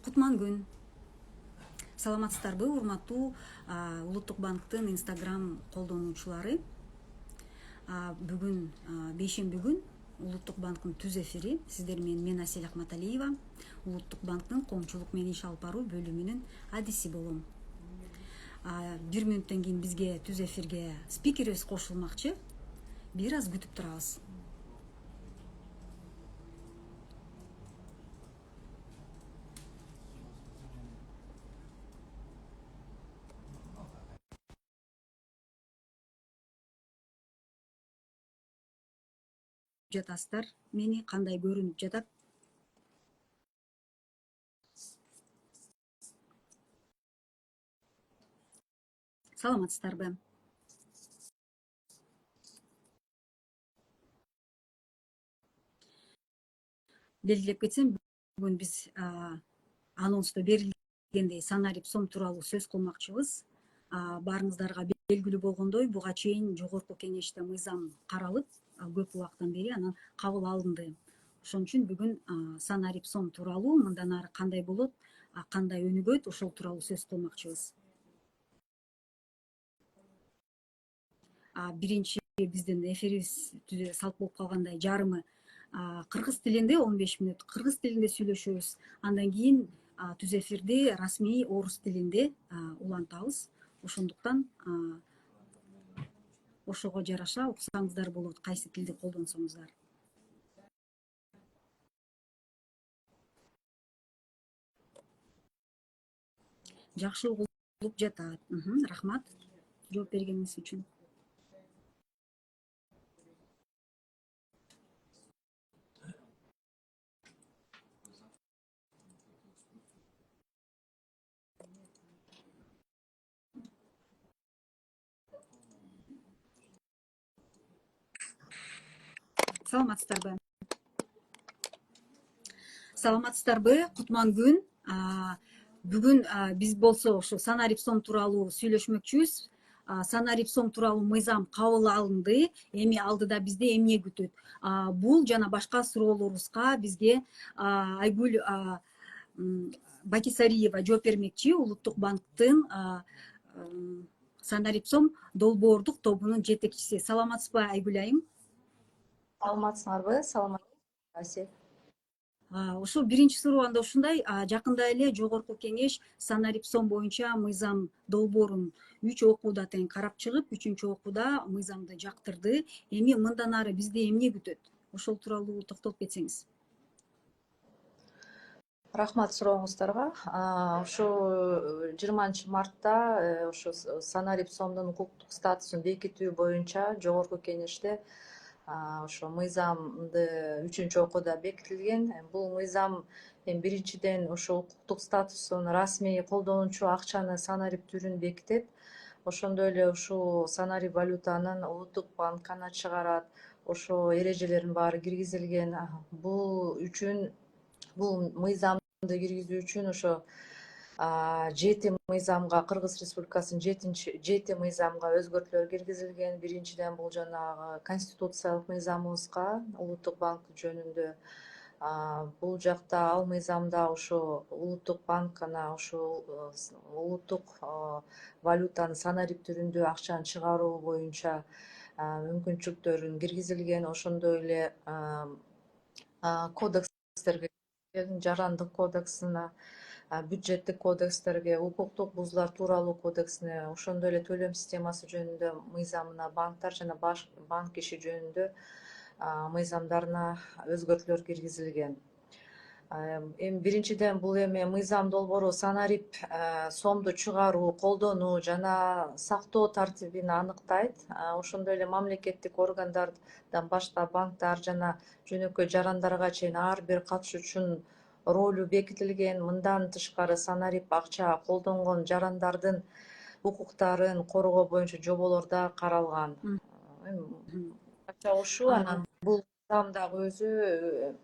Кутман күн. Саламатсыздарбы, урматтуу Улуттук банктын Instagram колдонуучулары. Бүгүн бейшемби күн Улуттук банктын түз эфири. Сиздер менен мен Асель Акматалиева, Улуттук банктын коомчулук менен иш алып баруу бөлүмүнүн адиси болом. 1 мүнөттөн кийин бизге түз эфирге спикерибиз кошулмакчы. Бир аз күтүп турабыз. Жатасыздар, мени кандай көрүнүп жатат? Саламатсыздарбы? Белгилеп кетсем, бүгүн биз анонсто берилгендей санарип сом тууралуу сөз кылмакчыбыз. Баарыңыздарга белгилүү болгондой, буга чейин жогорку кеңеште мыйзам каралып, көп убакыттан бери анан кабыл алынды. Ошон үчүн бүгүн санарип сом тууралуу мындан ары кандай болот, кандай өнүгөт, ошол тууралуу сөз кылмакчыбыз. Биринчи биздин эфирибиз салт болуп калгандай жарымы кыргыз тилинде 15 мүнөт кыргыз тилинде сүйлөшөбүз. Андан кийин түз эфирди расмий орус тилинде улантабыз. Ошондуктан ошого жараша уксаңыздар болот, кайсы тилди колдонсоңуздар. Жакшы угулуп жатат. Рахмат жооп бергениңиз үчүн. Саламатсыздарбы? Саламатсыздарбы? Кутман күн. Бүгүн биз болсо ушу санарип сом тууралуу сүйлөшмөкчүбүз. Санарип сом тууралуу мыйзам кабыл алынды. Эми алдыда бизди эмне күтөт? Бул жана башка суроолорубузга бизге Айгүл Бакисариева жооп бермекчи, Улуттук банктын санарип сом долбоордук тобунун жетекчиси. Саламатсызбы, Айгүл айым? Саламатсыңарбы? Асель. Ошол биринчи суроо анда ушундай. Жакында эле жогорку кеңеш санарип сом боюнча мыйзам долбоорун 3 окууда тең карап чыгып, 3-чү окууда мыйзамды жактырды. Эми мындан ары бизди эмне күтөт? Ошол тууралуу токтолуп кетсеңиз. Рахмат сурооңуздарга. Ошо 20-мартта ошо санарип сомдун укуктук статусун бекитүү боюнча жогорку кеңеште ошо мыйзамды 3-чү окууда бекитилген. Бул мыйзам биринчиден ошо укуктук статусун расмий колдонуучу акчаны санарип түрүн бекитет. Ошондой эле ушул санарип валютанын Улуттук банк гана чыгарат. Ошо эрежелердин баары киргизилген. Бул мыйзамды киргизүү үчүн ошо 7 мыйзамга, Кыргыз Республикасынын 7 мыйзамга өзгөртүүлөр киргизилген. Биринчиден бул жанагы конституциялык мыйзамыбызга Улуттук банк жөнүндө. Бул жакта ал мыйзамда ошо Улуттук банк гана ошо улуттук валютанын санарип түрүндө акчаны чыгаруу боюнча мүмкүнчүлүктөрүн киргизилген. Ошондой эле кодекстерге, жарандык кодексине, бюджеттик кодекстерге, укуктук бузуулар тууралуу кодексине, ошондой эле төлөм системасы жөнүндө мыйзамына, банктар жана банк иши жөнүндө мыйзамдарына өзгөртүүлөр киргизилген. Эми биринчиден бул эми мыйзам долбоору санарип сомду чыгаруу, колдонуу жана сактоо тартибин аныктайт. Ошондой эле мамлекеттик органдардан баштап банктар жана жөнөкөй жарандарга чейин ар бир катышуучунун ролу бекитилген. Мындан тышкары санарип акча колдонгон жарандардын укуктарын коргоо боюнча жоболор да каралган. Ушул анан бул мыйзамдагы өзү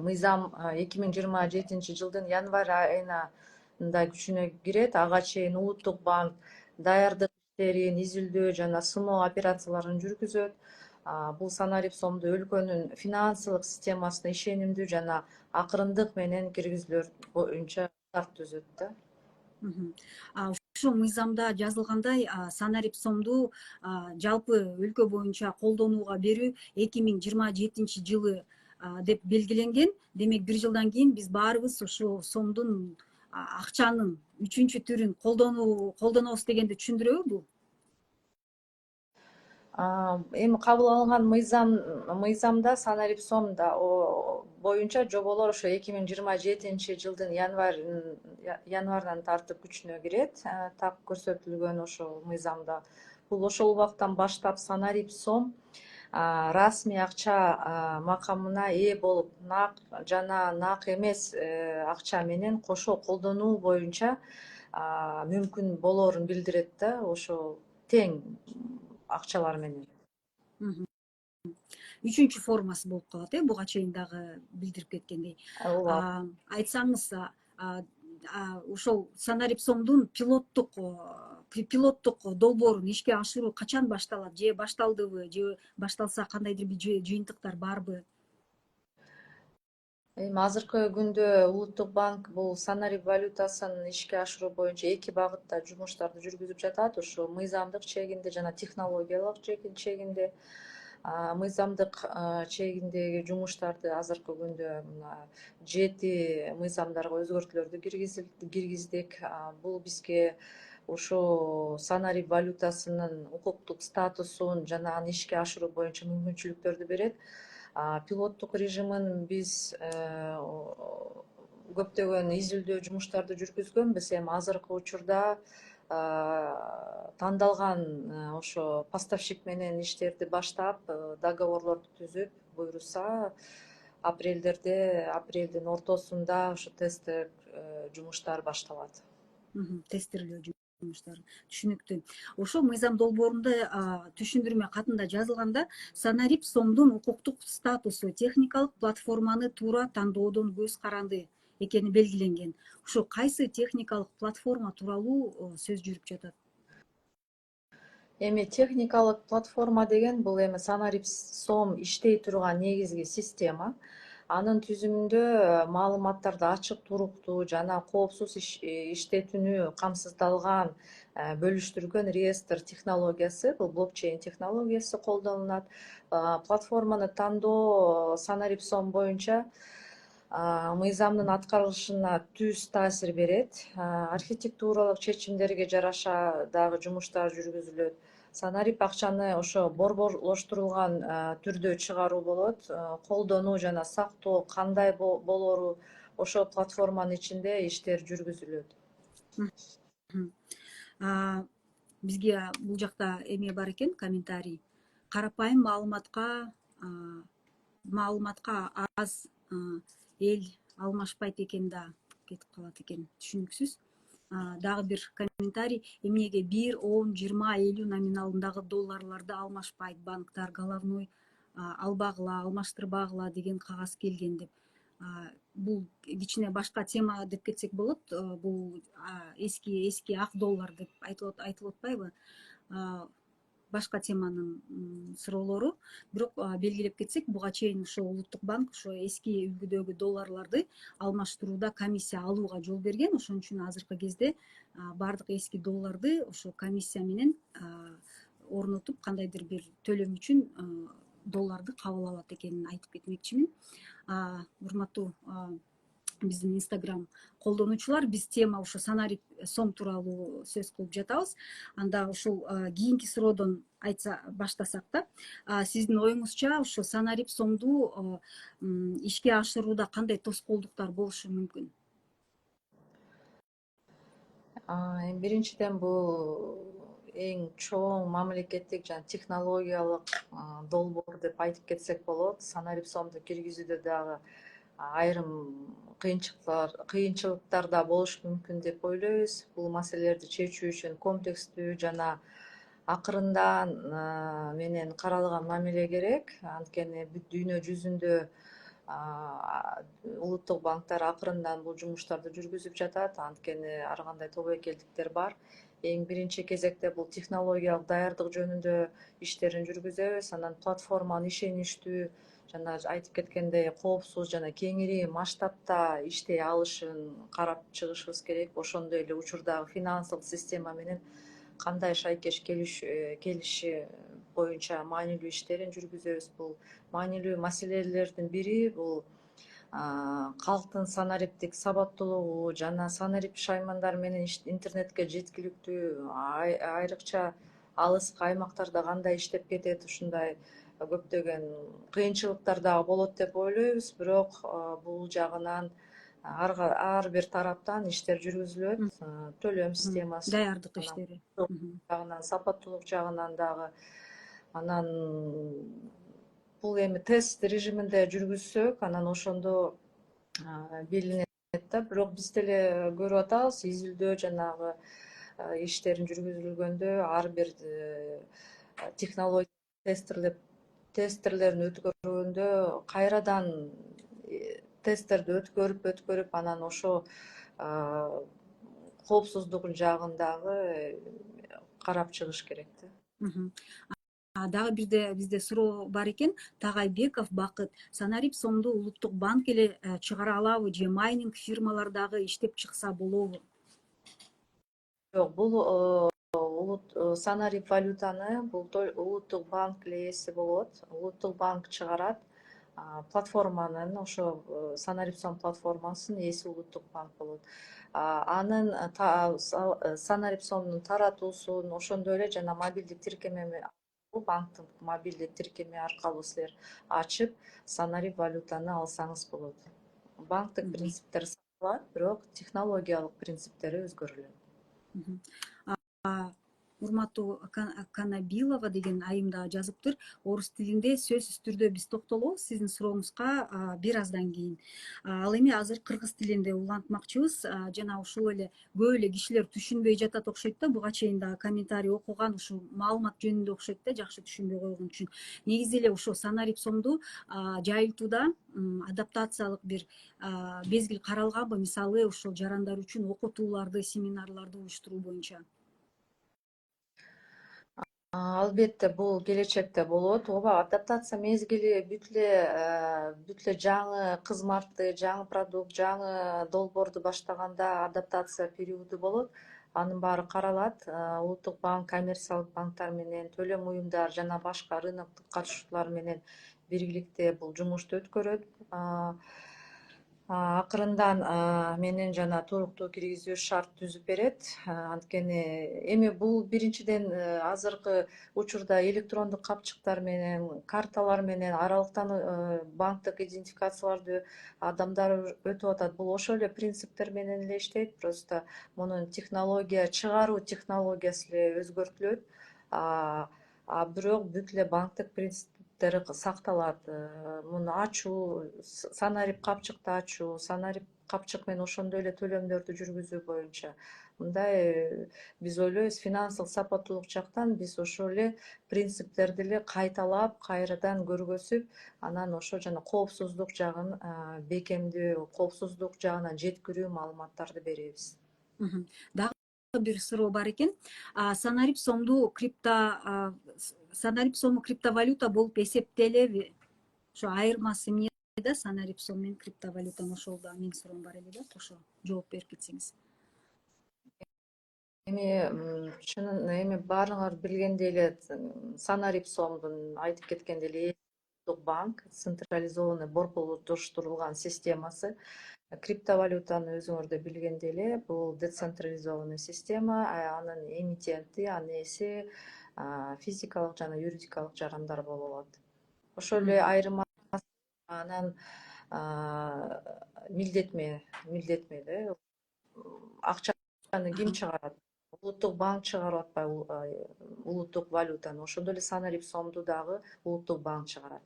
мыйзам 2027 жылдын январь айында күчүнө кирет. Ага чейин Улуттук банк даярдык иштерин, изилдөө жана сыноо операцияларын жүргүзөт. бул санарип сомду өлкөнүн финансылык системасына ишенимдүү жана акырындык менен киргизүүлөр боюнча шарт түзөт да. Ушул мыйзамда жазылгандай санарип сомду жалпы өлкө боюнча колдонууга берүү 2027 жылы деп белгиленген. Демек бир жылдан кийин биз баарыбыз ушул сомдун акчанын 3-түрүн колдонобуз дегенди түшүндүрөбү бул? Эми кабыл алынган мыйзамда санарип сом боюнча жоболор ошо 2027 жылдын январынан тартып күчүнө кирет. Так көрсөтүлгөн ошол мыйзамда. Бул ошол убактан баштап санарип сом расмий акча макамына ээ болуп, нак жана нак эмес акча менен кошо колдонуу боюнча мүмкүн болоорун билдирет да, ошо тең акчалар менен. 3 формасы болуп калат, буга чейин дагы билдирип кеткендей. Ооба. Айтсаңыз, ошол санарип сомдун пилоттук долбоорун ишке ашыруу качан башталат, же башталдыбы, же башталса кандайдыр бир жыйынтыктар барбы? Эми азыркы күндө Улуттук банк бул санарип валютасын ишке ашыруу боюнча 2 багытта жумуштарды жүргүзүп жатат. Ушу мыйзамдык чегинде жана технологиялык чегинде. Мыйзамдык чегиндеги жумуштарды азыркы күндө мына 7 мыйзамдарга өзгөртүүлөрдү киргиздик. Бул бизге ошо санарип валютасынын укуктук статусун жана аны ишке ашыруу боюнча мүмкүнчүлүктөрдү берет. Пилоттук режимин биз көптөгөн изилдөө жумуштарды жүргүзгөнбүз. Эми азыркы учурда тандалган ошо поставщик менен иштерди баштап, договорлорду түзүп, буйруса апрелдин ортосунда ошо тесттик жумуштар башталат. Тестирлөө жумуштары түшүнүктүү. Ошол мыйзам долбоорунда түшүндүрмө катында жазылганда санарип сомдун укуктук статусу техникалык платформаны туура тандоодон көз каранды экени белгиленген. Ушул кайсы техникалык платформа тууралуу сөз жүрүп жатат? Эми техникалык платформа деген бул эми санарип сом иштей турган негизги система. Анын түзүмүндө маалыматтарды ачык, туруктуу жана коопсуз иштетүүнү камсыздалган бөлүштүргөн реестр технологиясы, бул блокчейн технологиясы колдонулат. Платформаны тандоо санарип сом боюнча мыйзамдын аткарылышына түз таасир берет. Архитектуралык чечимдерге жараша дагы жумуштар жүргүзүлөт. Санарип акчаны ошо борборлоштурулган түрдө чыгаруу болот. Колдонуу жана сактоо кандай болоору ошол платформанын ичинде иштер жүргүзүлөт. Бизге бул жакта эме бар экен, комментарий. Карапайым маалыматка аз эл алмашпайт экен да кетип калат экен. Түшүнүксүз. Дагы бир комментарий. Эмнеге 1, 10, 20, 50 номиналындагы долларларды алмашпайт банктар, головной албагыла, алмаштырбагыла деген кагаз келген деп. Бул кичине башка тема деп кетсек болот. Бул эски ак доллар деп айтылып атпайбы? Башка теманын суроолору. Бирок белгилеп кетсек, буга чейин ошо Улуттук банк ошо эски үлгүдөгү долларларды алмаштырууда комиссия алууга жол берген. Ошон үчүн азыркы кезде баардык эски долларды ошо комиссия менен орнотуп, кандайдыр бир төлөм үчүн долларды кабыл алат экенин айтып кетмекчимин. Урматтуу биздин Instagram колдонуучулар, биз тема ошо санарип сом тууралуу сөз кылып жатабыз. Анда ушул кийинки суроодон баштасак да, сиздин оюңузча ошо санарип сомду ишке ашырууда кандай тоскоолдуктар болушу мүмкүн? Биринчиден бул эң чоң мамлекеттик жана технологиялык долбоор деп айтып кетсек болот. Санарип сомду киргизүүдө дагы айрым кыйынчылыктар да болушу мүмкүн деп ойлойбуз. Бул маселелерди чечүү үчүн комплекстүү жана акырындан менен каралган мамиле керек. Анткени бүт дүйнө жүзүндө улуттук банктар акырындан бул жумуштарды жүргүзүп жатат. Анткени ар кандай тобокелдиктер бар. эң биринчи кезекте бул технологиялык даярдык жөнүндө иштерин жүргүзөбүз. Анан платформанын ишеничтүү жана айтып кеткендей коопсуз жана кеңири масштабта иштей алышын карап чыгышыбыз керек. Ошондой эле учурдагы финансылык система менен кандай шайкеш келиши боюнча маанилүү иштерин жүргүзөбүз. Бул маанилүү маселелердин бири бул калктын санариптик сабаттуулугу жана санарип шаймандар менен интернетке жеткиликтүү, айрыкча алыскы аймактарда кандай иштеп кетет, ушундай көптөгөн кыйынчылыктар дагы болот деп ойлойбуз. Бирок бул жагынан ар бир тараптан иштер жүргүзүлөт. Төлөм системасы даярдык иштери. жагынан, сапаттуулук жагынан дагы. Анан бул эми тест режиминде жүргүзсөк, анан ошондо билинет да. Бирок биз деле көрүп атабыз, изилдөө жанагы иштерин жүргүзүлгөндө ар бир технология тестерлерин өткөргөндө кайрадан тесттерди өткөрүп анан ошо коопсуздугун жагын дагы карап чыгыш керек да. Дагы бирде бизде суроо бар экен. Тагайбеков Бакыт: Санарип сомду улуттук банк эле чыгара алабы же майнинг фирмалар дагы иштеп чыкса болобу? Жок, бул санарип валютаны бул улуттук банк эле ээси болот. Улуттук банк чыгарат. Платформанын ошо санарип сом платформасынын ээси улуттук банк болот. Анын санарип сомдун таратуусун ошондой эле жана мобилдик тиркеме, банктын мобилдик тиркеми аркылуу силер ачып санарип валютаны алсаңыз болот. Банктык принциптер сакталат, бирок технологиялык принциптери өзгөрүлөт. Урматтуу Канабилова деген айым дагы жазыптыр. Орус тилинде сөзсүз түрдө биз токтолобуз сиздин сурооңузга бир аздан кийин. Ал эми азыр кыргыз тилинде улантмакчыбыз. Жана ушул эле көп эле кишилер түшүнбөй жатат окшойт да, буга чейин дагы комментарий окуган ушул маалымат жөнүндө окшойт да, жакшы түшүнбөй койгон үчүн. Негизи эле ошо санарип сомду жайылтууда адаптациялык бир мезгил каралганбы? Мисалы, ошол жарандар үчүн окутууларды, семинарларды уюштуруу боюнча. Албетте, бул келечекте болот. Ооба, адаптация мезгили бүт эле жаңы кызматты, жаңы продукт, жаңы долбоорду баштаганда адаптация периоду болот. Анын баары каралат. Улуттук банк коммерциялык банктар менен, төлөм уюмдар жана башка рыноктук катышуучулар менен биргеликте бул жумушту өткөрөт. Акырындан менен жана туруктуу киргизүү шарт түзүп берет. Анткени эми бул биринчиден азыркы учурда электрондук капчыктар менен, карталар менен аралыктан банктык идентификацияларды адамдар өтүп атат. Бул ошол эле принциптер менен эле иштейт. Просто мунун чыгаруу технологиясы эле өзгөртүлөт. Бирок бүт эле банктык принциптер сакталат. Муну ачуу, санарип капчыкты ачуу, санарип капчык менен ошондой эле төлөмдөрдү жүргүзүү боюнча мындай биз ойлойбуз, финансылык сапаттуулук жактан биз ошол эле принциптерди эле кайталап, кайрадан көргөзүп, анан ошо жана коопсуздук жагын бекемдөө, коопсуздук жагынан жеткирүү маалыматтарды беребиз. Дагы бир суроо бар экен. Санарип сому криптовалюта болуп эсептелеби? Ошо айырмасы эмнеде санарип сом менен криптовалютанын? Ошол да менин суроом бар эле да. Ошо жооп берип кетсеңиз. Эми баарыңар билгендей эле санарип сомдун айтып кеткендей эле улуттук банк централизованный борбордоштурулган системасы. Криптовалютаны өзүңөр да билгендей эле бул децентрализованный система, анын эмитенти, анын ээси физикалык жана юридикалык жарандар болуп алат. Ошол эле айырмасы анан милдетме да. Акчаны ким чыгарат? Улуттук банк чыгарып атпайбы улуттук валютаны? Ошондой эле санарип сомду дагы улуттук банк чыгарат.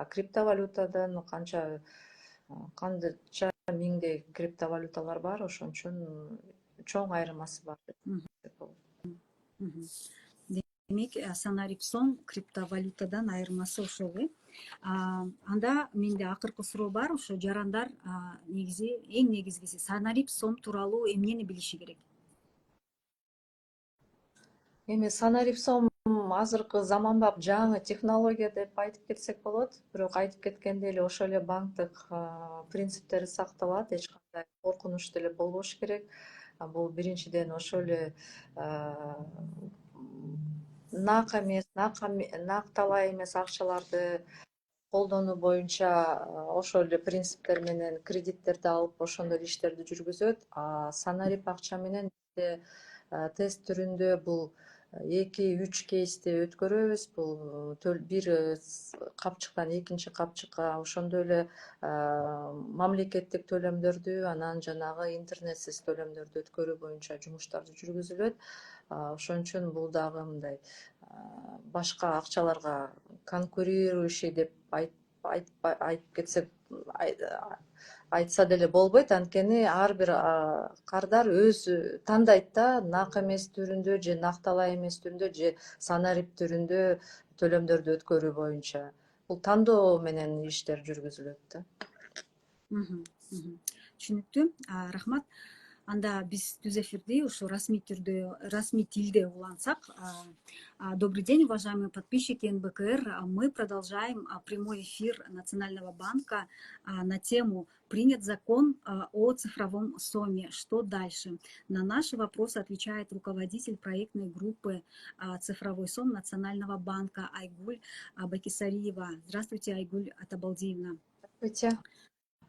Криптовалютадан канча миңдей криптовалюталар бар, ошон үчүн чоң айырмасы бар. Демек, санарип сом криптовалютадан айырмасы ошол э. Анда менде акыркы суроо бар. Ошо жарандар эң негизгиси санарип сом тууралуу эмнени билиши керек? эми санарип сом азыркы заманбап жаңы технология деп айтып кетсек болот. Бирок айтып кеткендей эле ошол эле банктык принциптери сакталат, эч кандай коркунуч деле болбош керек. Бул биринчиден ошол эле нак эмес, накталай эмес акчаларды колдонуу боюнча ошол эле принциптер менен кредиттерди алып ошондой эле иштерди жүргүзөт. Санарип акча менен бизде тест түрүндө бул 2-3 кейсти өткөрөбүз. Бул бир капчыктан экинчи капчыкка ошондой эле мамлекеттик төлөмдөрдү, анан жанагы интернетсиз төлөмдөрдү өткөрүү боюнча жумуштар жүргүзүлөт. Ошон үчүн бул дагы мындай башка акчаларга конкурирующий деп айтып кетсек айтса деле болбойт, анткени ар бир кардар өзү тандайт да, нак эмес түрүндө же накталай эмес түрүндө же санарип түрүндө төлөмдөрдү өткөрүү боюнча. Бул тандоо менен иштер жүргүзүлөт да. Түшүнүктүү. Рахмат. Анда биз түз эфирди ушу расмий тилде улантсак. Добрый день, уважаемые подписчики НБКР. Мы продолжаем прямой эфир Национального банка на тему «Принят закон о цифровом СОМе. Что дальше?». На наши вопросы отвечает руководитель проектной группы «Цифровой СОМ» Национального банка Айгуль Бакисариева. Здравствуйте, Айгуль Атабалдиевна. Здравствуйте.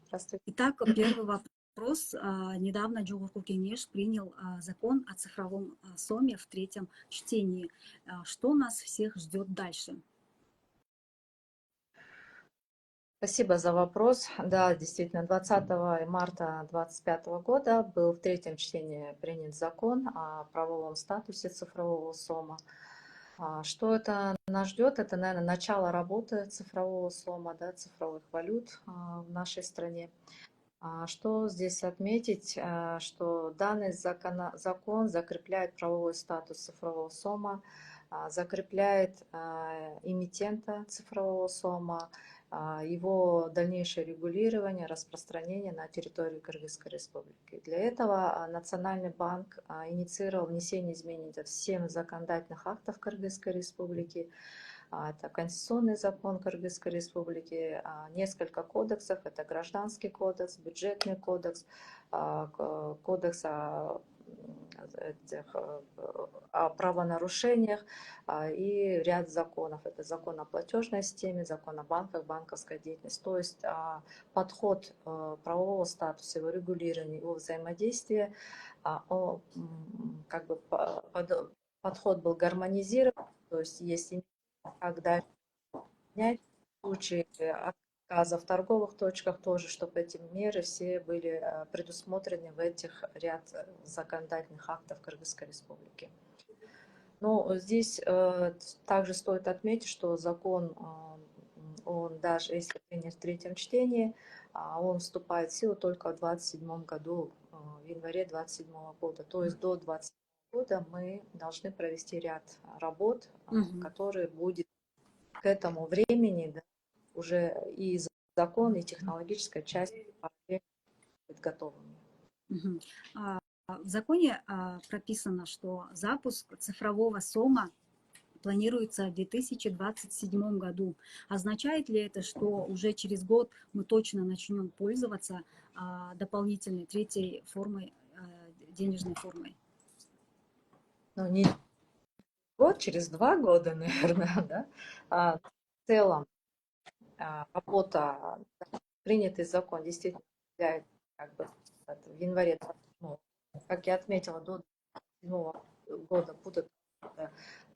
Здравствуйте. Итак, первый вопрос. Недавно Жогорку Кеңеш принял закон о цифровом СОМе в третьем чтении. Что нас всех ждет дальше? Спасибо за вопрос. Да, действительно, 20 марта 2025 года был в третьем чтении принят закон о правовом статусе цифрового СОМа. Что это нас ждет? Это, наверное, начало работы цифрового СОМа, да, цифровых валют в нашей стране. Что здесь отметить, что данный закон закрепляет правовой статус цифрового СОМа, закрепляет эмитента цифрового СОМа, его дальнейшее регулирование, распространение на территории Кыргызской Республики. Для этого Национальный банк инициировал внесение изменений в 7 законодательных актов Кыргызской Республики. Это Конституционный закон Кыргызской Республики, несколько кодексов, это Гражданский кодекс, Бюджетный кодекс, кодекс о правонарушениях и ряд законов. Это закон о платежной системе, закон о банках, банковской деятельности. То есть подход правового статуса, его регулирования, его взаимодействия, как бы подход был гармонизирован, то есть как дальше менять в случае отказа в торговых точках тоже, чтобы эти меры все были предусмотрены в этих ряд законодательных актов Кыргызской Республики. Но здесь также стоит отметить, что закон, он даже если принят в третьем чтении, он вступает в силу только в 2027 году, в январе 2027 года. То есть до 2027 года мы должны провести ряд работ, которые будет к этому времени, да, уже и закон, и технологическая часть будет готовыми. В законе прописано, что запуск цифрового СОМа планируется в 2027 году. Означает ли это, что уже через год мы точно начнем пользоваться дополнительной третьей формой, денежной формой? Ну, не год, через 2 года, наверное, да. В целом работа, принятый закон действительно влияет как бы в январе 2027. Как я отметила, до 2027 года будут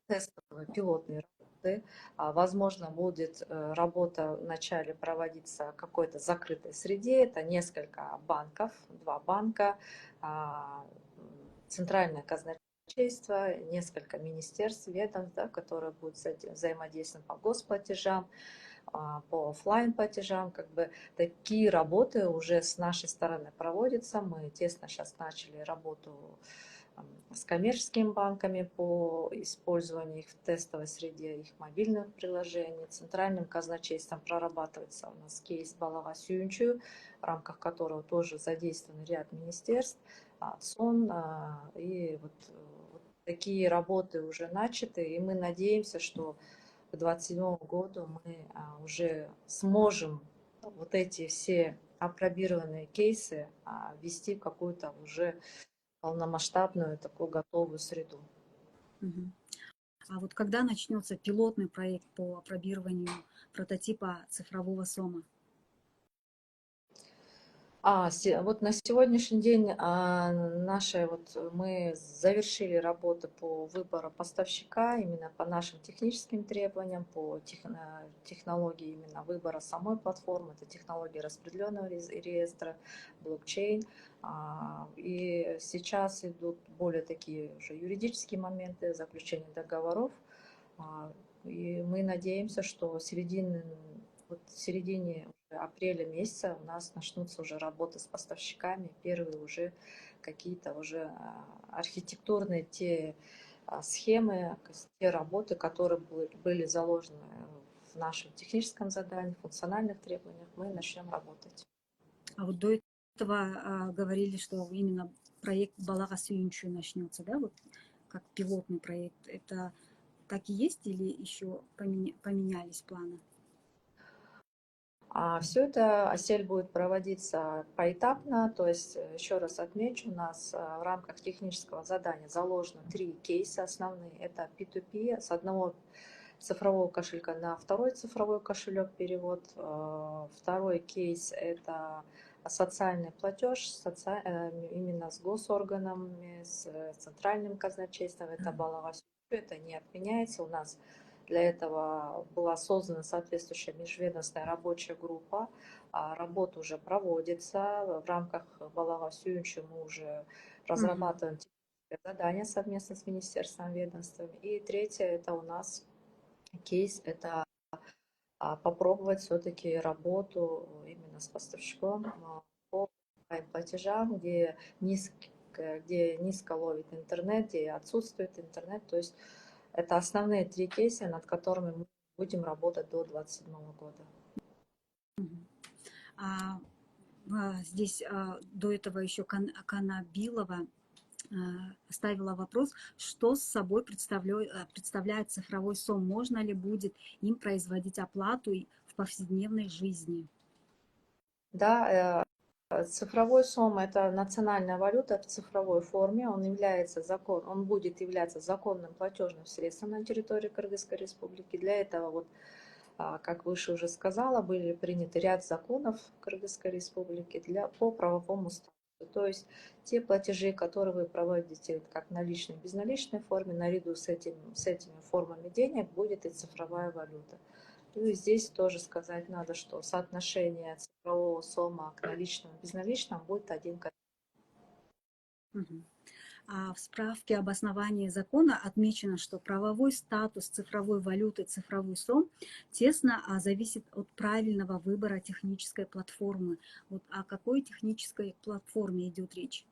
тестовые пилотные работы. Возможно, будет работа вначале проводиться в какой-то закрытой среде. Это несколько банков, 2 банка, центральное казначейство, несколько министерств, ведомств, да, которые будут взаимодействовать по госплатежам, по офлайн платежам. Как бы такие работы уже с нашей стороны проводятся. Мы тесно сейчас начали работу с коммерческими банками по использованию их в тестовой среде, их мобильных приложений. Центральным казначейством прорабатывается у нас кейс Балага Сүйүнчү, в рамках которого тоже задействован ряд министерств, ЦОН, и вот такие работы уже начаты, и мы надеемся, что к 2027 году мы уже сможем вот эти все апробированные кейсы ввести в какую-то уже полномасштабную такую готовую среду. Мгм. А вот когда начнется пилотный проект по апробированию прототипа цифрового СОМа? Вот на сегодняшний день мы завершили работу по выбору поставщика именно по нашим техническим требованиям, по технологии именно выбора самой платформы, это технология распределенного реестра, блокчейн. И сейчас идут более такие уже юридические моменты, заключение договоров. И мы надеемся, что в середине апреля месяца у нас начнутся уже работы с поставщиками, первые уже какие-то уже архитектурные те схемы, те работы, которые были заложены в нашем техническом задании, функциональных требованиях, мы начнем работать. А вот до этого говорили, что именно проект Балага Сүйүнчү начнется, да, вот как пилотный проект. Это так и есть или еще поменялись планы? Все это, Асель, будет проводиться поэтапно, то есть, еще раз отмечу, у нас в рамках технического задания заложено 3 кейса основные. Это P2P, с одного цифрового кошелька на второй цифровой кошелек перевод. Второй кейс – это социальный платеж, именно с госорганами, с центральным казначейством, это Балага Сүйүнчү, это не отменяется. У нас для этого была создана соответствующая межведомственная рабочая группа. Работа уже проводится. В рамках Балага Сүйүнчү мы уже разрабатываем техническое задание совместно с министерством, ведомством. И третье – это у нас кейс, это попробовать все-таки работу именно с поставщиком по платежам, где низко ловит интернет, где отсутствует интернет. То есть это основные 3 кейса, над которыми мы будем работать до 2027 года. Здесь до этого еще Канабилова ставила вопрос, что с собой представляет цифровой СОМ, можно ли будет им производить оплату в повседневной жизни? Да, цифровой СОМ – это национальная валюта в цифровой форме. Он будет являться законным платежным средством на территории Кыргызской Республики. Для этого, как выше уже сказала, были приняты ряд законов Кыргызской Республики по правовому статусу. То есть те платежи, которые вы проводите как наличной, безналичной форме, наряду с этими формами денег будет и цифровая валюта. Ну и здесь тоже сказать надо, что соотношение цифрового СОМа к наличному и безналичному будет 1 к 1. В справке об основании закона отмечено, что правовой статус цифровой валюты, цифровой СОМ, тесно зависит от правильного выбора технической платформы. Вот о какой технической платформе идет речь?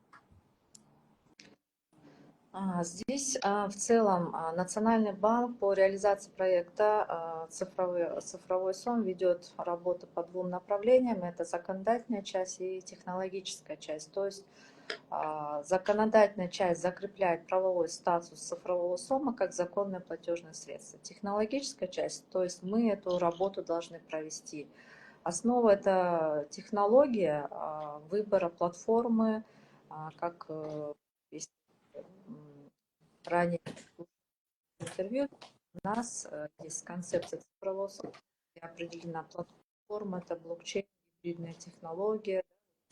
Здесь в целом Национальный банк по реализации проекта цифровой СОМ ведет работу по 2 направлениям. Это законодательная часть и технологическая часть. То есть законодательная часть закрепляет правовой статус цифрового СОМа как законное платежное средство. Технологическая часть, то есть мы эту работу должны провести. Основа – это технология выбора платформы, как ранее интервью. У нас есть концепция цифрового СОМа, определена платформа, это блокчейн, гибридная технология,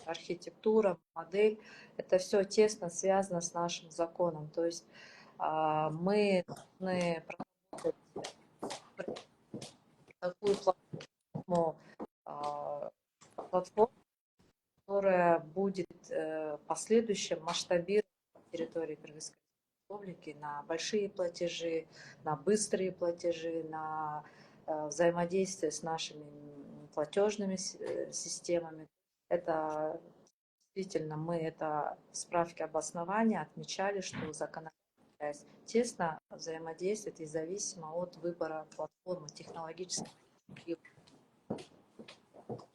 архитектура, модель. Это все тесно связано с нашим законом. То есть мы должны проработать такую платформу, которая будет в последующем масштабировать на территории Кыргызской Республики на большие платежи, на быстрые платежи, на взаимодействие с нашими платежными системами. Это действительно мы это в справке об основании отмечали, что законодательная часть тесно взаимодействует и зависимо от выбора платформы технологической.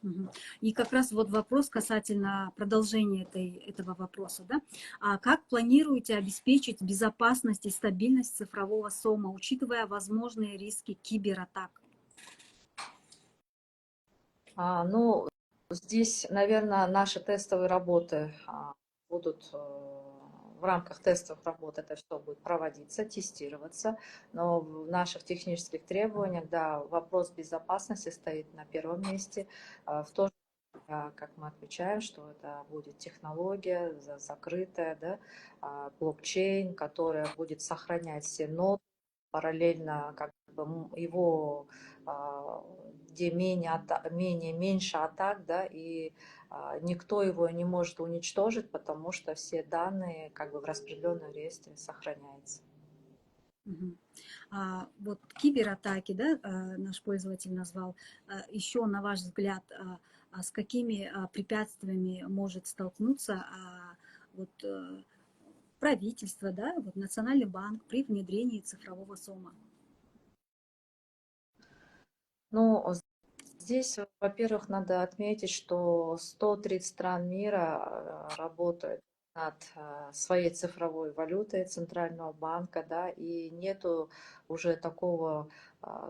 Мгм. И как раз вот вопрос касательно продолжения этого вопроса, да? А как планируете обеспечить безопасность и стабильность цифрового СОМа, учитывая возможные риски кибератак? Ну, здесь, наверное, наши тестовые работы будут в рамках тестовых работ это все будет проводиться, тестироваться, но в наших технических требованиях, да, вопрос безопасности стоит на первом месте. В то же время, как мы отмечаем, что это будет технология закрытая, да, блокчейн, которая будет сохранять все ноды, параллельно как бы его где меньше атак, да, и никто его не может уничтожить, потому что все данные как бы в распределенном реестре сохраняются. Мгм. Вот кибератаки, да, наш пользователь назвал, еще, на ваш взгляд, с какими препятствиями может столкнуться вот, правительство, да, вот Национальный банк при внедрении цифрового СОМа? Ну, здесь, во-первых, надо отметить, что 130 стран мира работают над своей цифровой валютой Центрального банка, да, и нету уже такого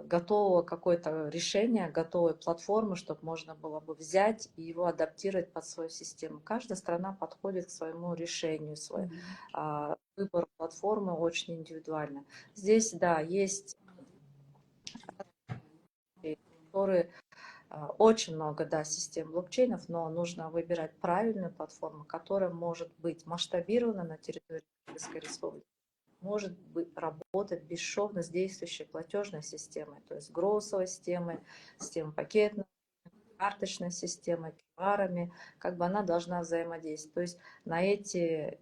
готового какое-то решения, готовой платформы, чтобы можно было бы взять и его адаптировать под свою систему. Каждая страна подходит к своему решению, Мгм. выбор платформы очень индивидуально. Здесь, да, есть которые очень много, да, систем блокчейнов, но нужно выбирать правильную платформу, которая может быть масштабирована на территории Кыргызской республики, может быть, работать бесшовно с действующей платежной системой, то есть гроссовой системой пакетной, карточной системой, QR, как бы она должна взаимодействовать. То есть на эти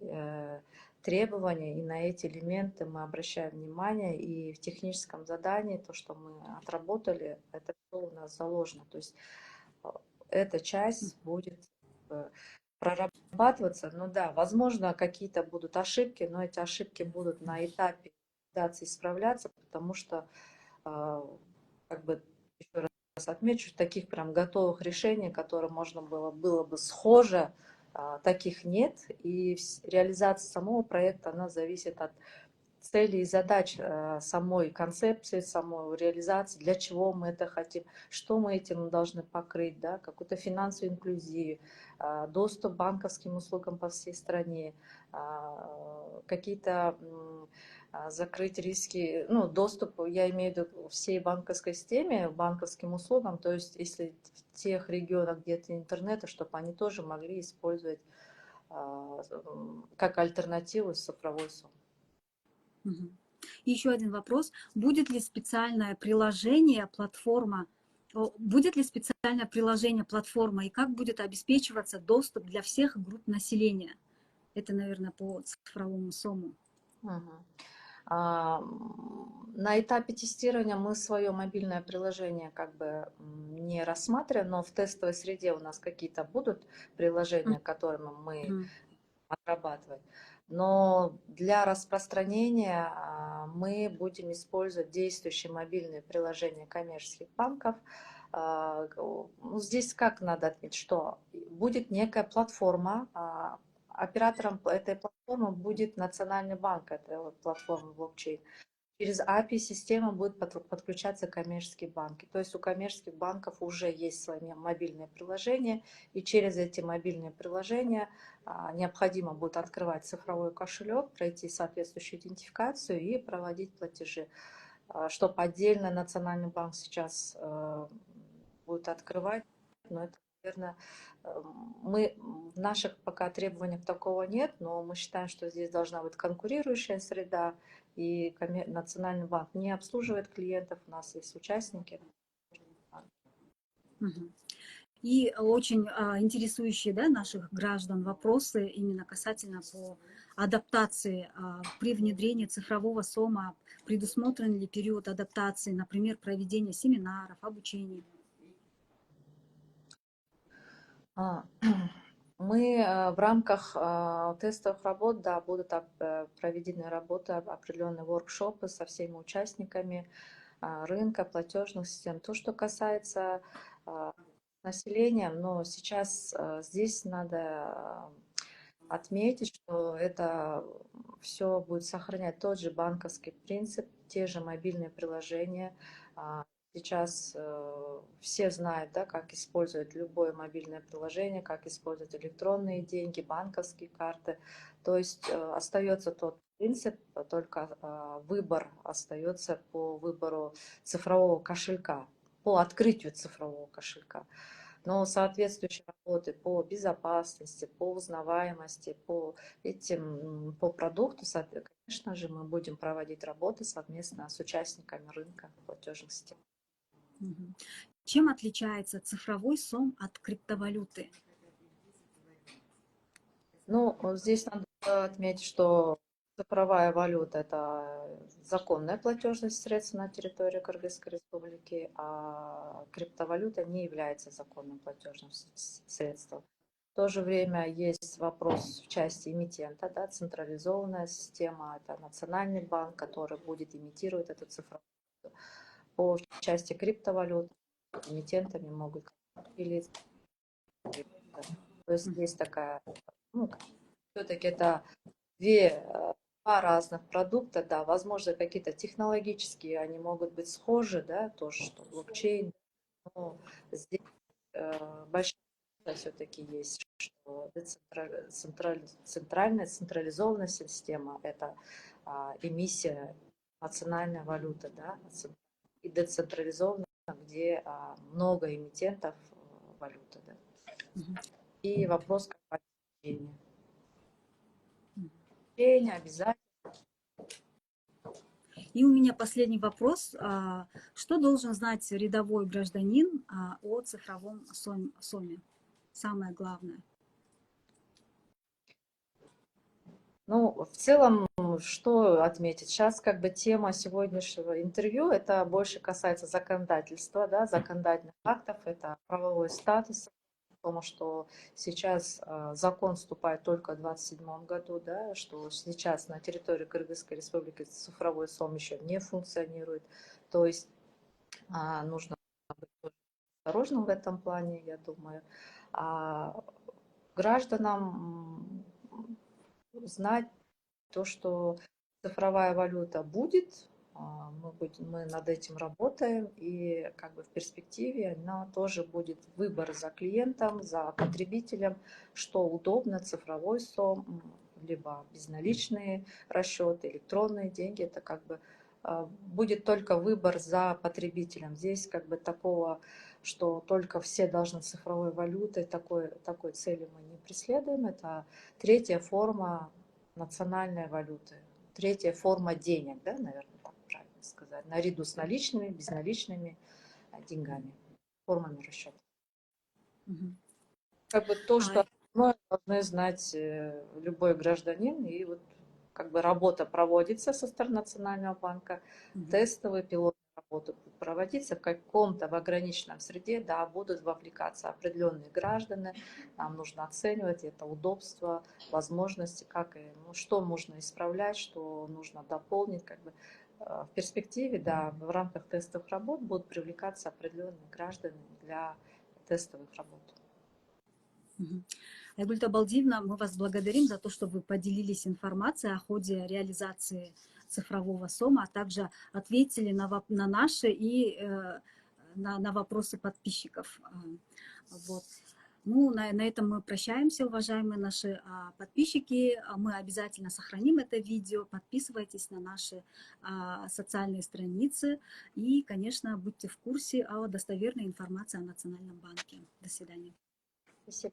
требования и на эти элементы мы обращаем внимание, и в техническом задании то, что мы отработали, это все у нас заложено. То есть э, эта часть будет э, прорабатываться. Ну да, возможно, какие-то будут ошибки, но эти ошибки будут на этапе реализации исправляться, потому что как бы еще раз отмечу, таких прям готовых решений, которые можно было бы схоже, таких нет. И реализация самого проекта, она зависит от целей и задач самой концепции, самой реализации, для чего мы это хотим, что мы этим должны покрыть, да, какую-то финансовую инклюзию, доступ к банковским услугам по всей стране, какие-то закрыть риски, ну, доступ, я имею в виду всей банковской системе, банковским услугам, то есть если в тех регионах где-то интернета, чтобы они тоже могли использовать как альтернативу цифровой сон. Мгм. И еще один вопрос. Будет ли специальное приложение, будет ли специальное приложение, платформа, и как будет обеспечиваться доступ для всех групп населения? Это, наверное, по цифровому СОМу. Мгм. На этапе тестирования мы свое мобильное приложение как бы не рассматриваем, но в тестовой среде у нас какие-то будут приложения, которыми мы Мгм. отрабатывать. Но для распространения мы будем использовать действующие мобильные приложения коммерческих банков. Ну, здесь как надо отметить, что будет некая платформа, оператором этой платформы будет Национальный банк, этой вот платформы блокчейн. Через API система будет подключаться коммерческие банки. То есть у коммерческих банков уже есть свои мобильные приложения, и через эти мобильные приложения необходимо будет открывать цифровой кошелек, пройти соответствующую идентификацию и проводить платежи. Чтобы отдельно Национальный банк сейчас будет открывать, но это, наверное, мы в наших пока требованиях такого нет, но мы считаем, что здесь должна быть конкурирующая среда, и Национальный банк не обслуживает клиентов, у нас есть участники. Мгм. И очень интересующие, да, наших граждан вопросы именно касательно по адаптации при внедрении цифрового СОМа. Предусмотрен ли период адаптации, например, проведение семинаров, обучений? А, Мы в рамках тестовых работ, да, будут проведены работы, определенные воркшопы со всеми участниками рынка, платежных систем. То, что касается населением, но сейчас здесь надо отметить, что это все будет сохранять тот же банковский принцип, те же мобильные приложения. Сейчас все знают, да, как использовать любое мобильное приложение, как использовать электронные деньги, банковские карты. То есть остается тот принцип, только выбор остается по выбору цифрового кошелька, по открытию цифрового кошелька. Но соответствующие работы по безопасности, по узнаваемости, по по продукту, конечно же, мы будем проводить работы совместно с участниками рынка платежных систем. Чем отличается цифровой сом от криптовалюты? Ну, вот здесь надо отметить, что цифровая валюта – это законное платежное средство на территории Кыргызской Республики, а криптовалюта не является законным платежным средством. В то же время есть вопрос в части эмитента, да, централизованная система, это Национальный банк, который будет имитировать эту цифровую валюту. По части криптовалют эмитентами могут или то есть есть такая, ну, все-таки это два разных продукта, да, возможно, какие-то технологические, они могут быть схожи, да, тоже, что блокчейн, но здесь большая все-таки есть, что центральная централизованная система – это эмиссия национальной валюты, да, и децентрализованная, где много эмитентов валюты, да. И вопрос как обязательно. И у меня последний вопрос. Что должен знать рядовой гражданин о цифровом соме? Самое главное. Ну, в целом, что отметить? Сейчас как бы тема сегодняшнего интервью, это больше касается законодательства, да, законодательных актов, это правовой статус, потому что сейчас закон вступает только в 2027 году, да, что сейчас на территории Кыргызской Республики цифровой СОМ еще не функционирует, то есть нужно быть осторожным в этом плане, я думаю. А гражданам знать то, что цифровая валюта будет, мы над этим работаем, и как бы в перспективе она тоже будет выбор за клиентом, за потребителем, что удобно, цифровой сом, либо безналичные расчеты, электронные деньги, это как бы будет только выбор за потребителем. Здесь как бы такого, что только все должны цифровой валютой, такой цели мы не преследуем. Это третья форма национальной валюты, третья форма денег, да, наверное, так правильно сказать, наряду с наличными, безналичными деньгами, формами расчета. Как бы то, что мы должны знать любой гражданин, и вот как бы работа проводится со стороны Национального банка, тестовые пилотные работы будут проводиться в каком-то в ограниченном среде, да, будут вовлекаться определенные граждане, нам нужно оценивать это удобство, возможности, как и, ну, что можно исправлять, что нужно дополнить, как бы в перспективе, да, в рамках тестовых работ будут привлекаться определенные граждане для тестовых работ. Айгуль Табалдиевна, мы вас благодарим за то, что вы поделились информацией о ходе реализации цифрового сома, а также ответили на наши и на вопросы подписчиков. Вот. Ну, на этом мы прощаемся, уважаемые наши подписчики. Мы обязательно сохраним это видео. Подписывайтесь на наши социальные страницы. И, конечно, будьте в курсе о достоверной информации о Национальном банке. До свидания. Спасибо.